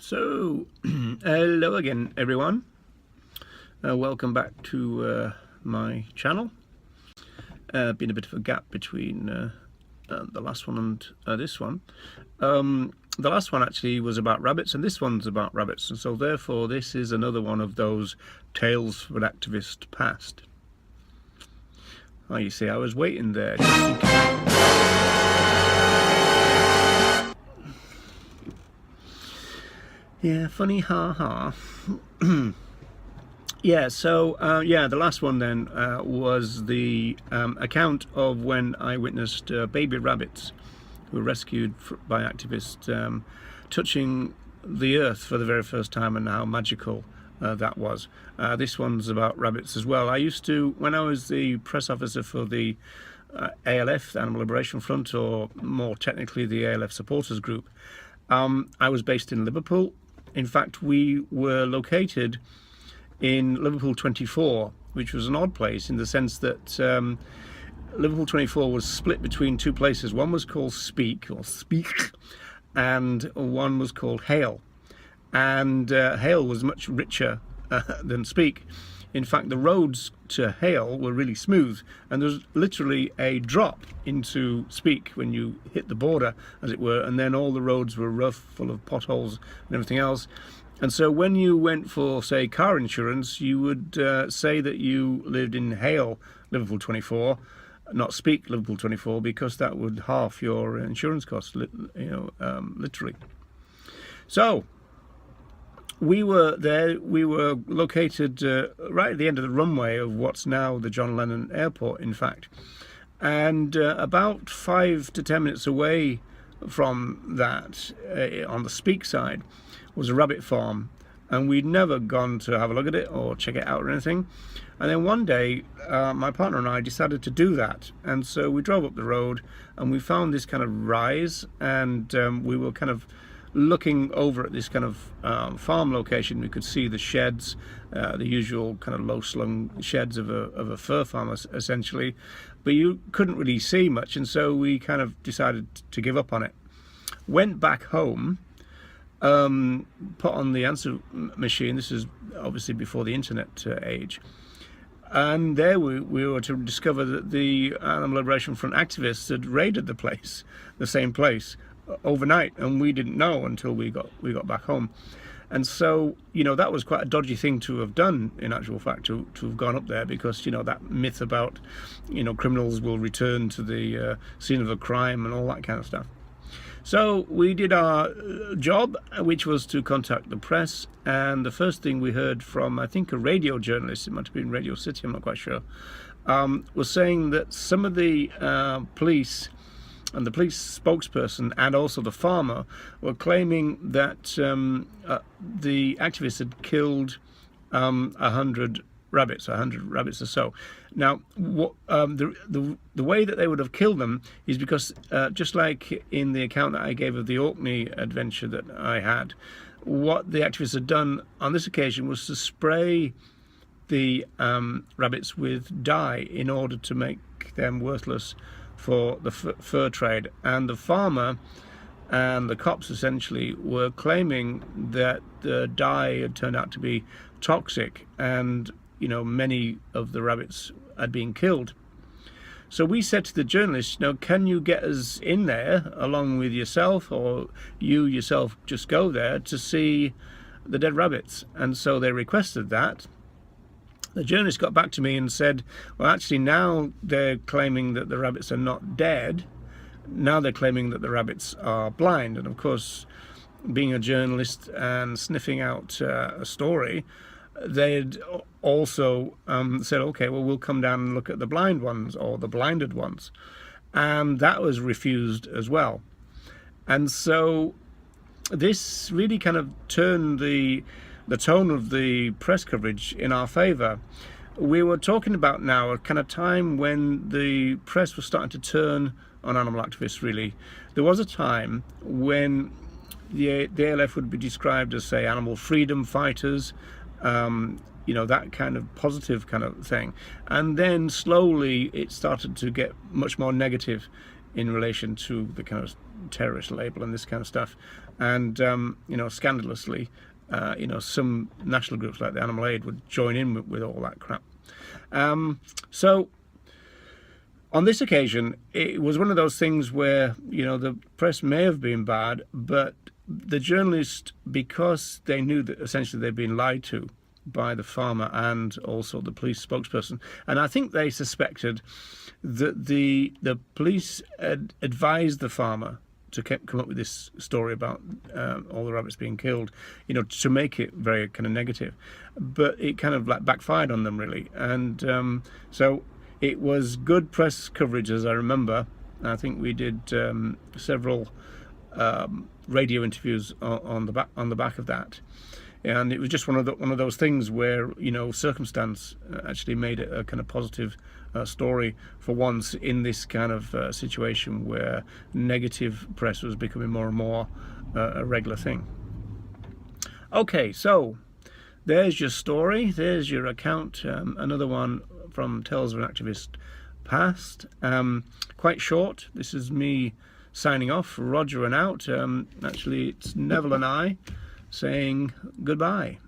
So, hello again, everyone. Welcome back to my channel. Been a bit of a gap between the last one and this one. The last one actually was about rabbits, and this one's about rabbits, and so therefore this is another one of those tales from an activist past. Oh, you see, I was waiting there just in case. Yeah, funny, ha ha. Yeah, so the last one then was the account of when I witnessed baby rabbits who were rescued by activists touching the earth for the very first time, and how magical that was. This one's about rabbits as well. I used to, when I was the press officer for the ALF, the Animal Liberation Front, or more technically the ALF Supporters Group, I was based in Liverpool. In fact, we were located in Liverpool 24, which was an odd place in the sense that Liverpool 24 was split between two places. One was called Speak, and one was called Hale. And Hale was much richer than Speak. In fact, the roads to Hale were really smooth, and there was literally a drop into Speak when you hit the border, as it were, and then all the roads were rough, full of potholes and everything else. And so when you went for, say, car insurance, you would say that you lived in Hale, Liverpool 24, not Speak, Liverpool 24, because that would half your insurance costs, literally. So we were there. We were located right at the end of the runway of what's now the John Lennon Airport, in fact. And about 5 to 10 minutes away from that, on the Speak side, was a rabbit farm. And we'd never gone to have a look at it or check it out or anything. And then one day, my partner and I decided to do that. And so we drove up the road and we found this kind of rise, and we were kind of looking over at this kind of farm location. We could see the sheds, the usual kind of low-slung sheds of a fur farm, essentially, but you couldn't really see much, and so we kind of decided to give up on it. Went back home, put on the answer machine. This is obviously before the internet age, and there we were to discover that the Animal Liberation Front activists had raided the place, the same place, overnight, and we didn't know until we got back home. And so, that was quite a dodgy thing to have done, in actual fact, to have gone up there, because that myth about criminals will return to the scene of a crime and all that kind of stuff. So we did our job, which was to contact the press, and the first thing we heard from, I think, a radio journalist, it might have been Radio City, I'm not quite sure, was saying that some of the police and the police spokesperson and also the farmer were claiming that the activists had killed 100 rabbits or so. Now, the way that they would have killed them is because, just like in the account that I gave of the Orkney adventure that I had, what the activists had done on this occasion was to spray the rabbits with dye in order to make them worthless for the fur trade. And the farmer and the cops essentially were claiming that the dye had turned out to be toxic, and many of the rabbits had been killed. So we said to the journalist, can you get us in there along with yourself, or you yourself just go there to see the dead rabbits? And so they requested that. The journalist got back to me and said, well, actually now they're claiming that the rabbits are not dead. Now they're claiming that the rabbits are blind. And of course, being a journalist and sniffing out a story, they'd also said, okay, well, we'll come down and look at the blind ones, or the blinded ones. And that was refused as well. And so this really kind of turned the tone of the press coverage in our favour. We were talking about now a kind of time when the press was starting to turn on animal activists, really. There was a time when the ALF would be described as, say, animal freedom fighters, that kind of positive kind of thing. And then slowly it started to get much more negative in relation to the kind of terrorist label and this kind of stuff. And you know, scandalously, you know, some national groups like the Animal Aid would join in with all that crap. So on this occasion, it was one of those things where, you know, the press may have been bad, but the journalist, because they knew that essentially they'd been lied to by the farmer and also the police spokesperson, and I think they suspected that the police had advised the farmer to come up with this story about all the rabbits being killed, you know, to make it very kind of negative, but it kind of like backfired on them really. And so it was good press coverage, as I remember. I think we did several radio interviews on the back of that, and it was just one of those things where, you know, circumstance actually made it a kind of positive story for once in this kind of situation where negative press was becoming more and more a regular thing. Okay, so there's your story, there's your account, another one from Tales of an Activist Past. Quite short. This is me signing off, Roger and out. Actually, it's Neville and I saying goodbye.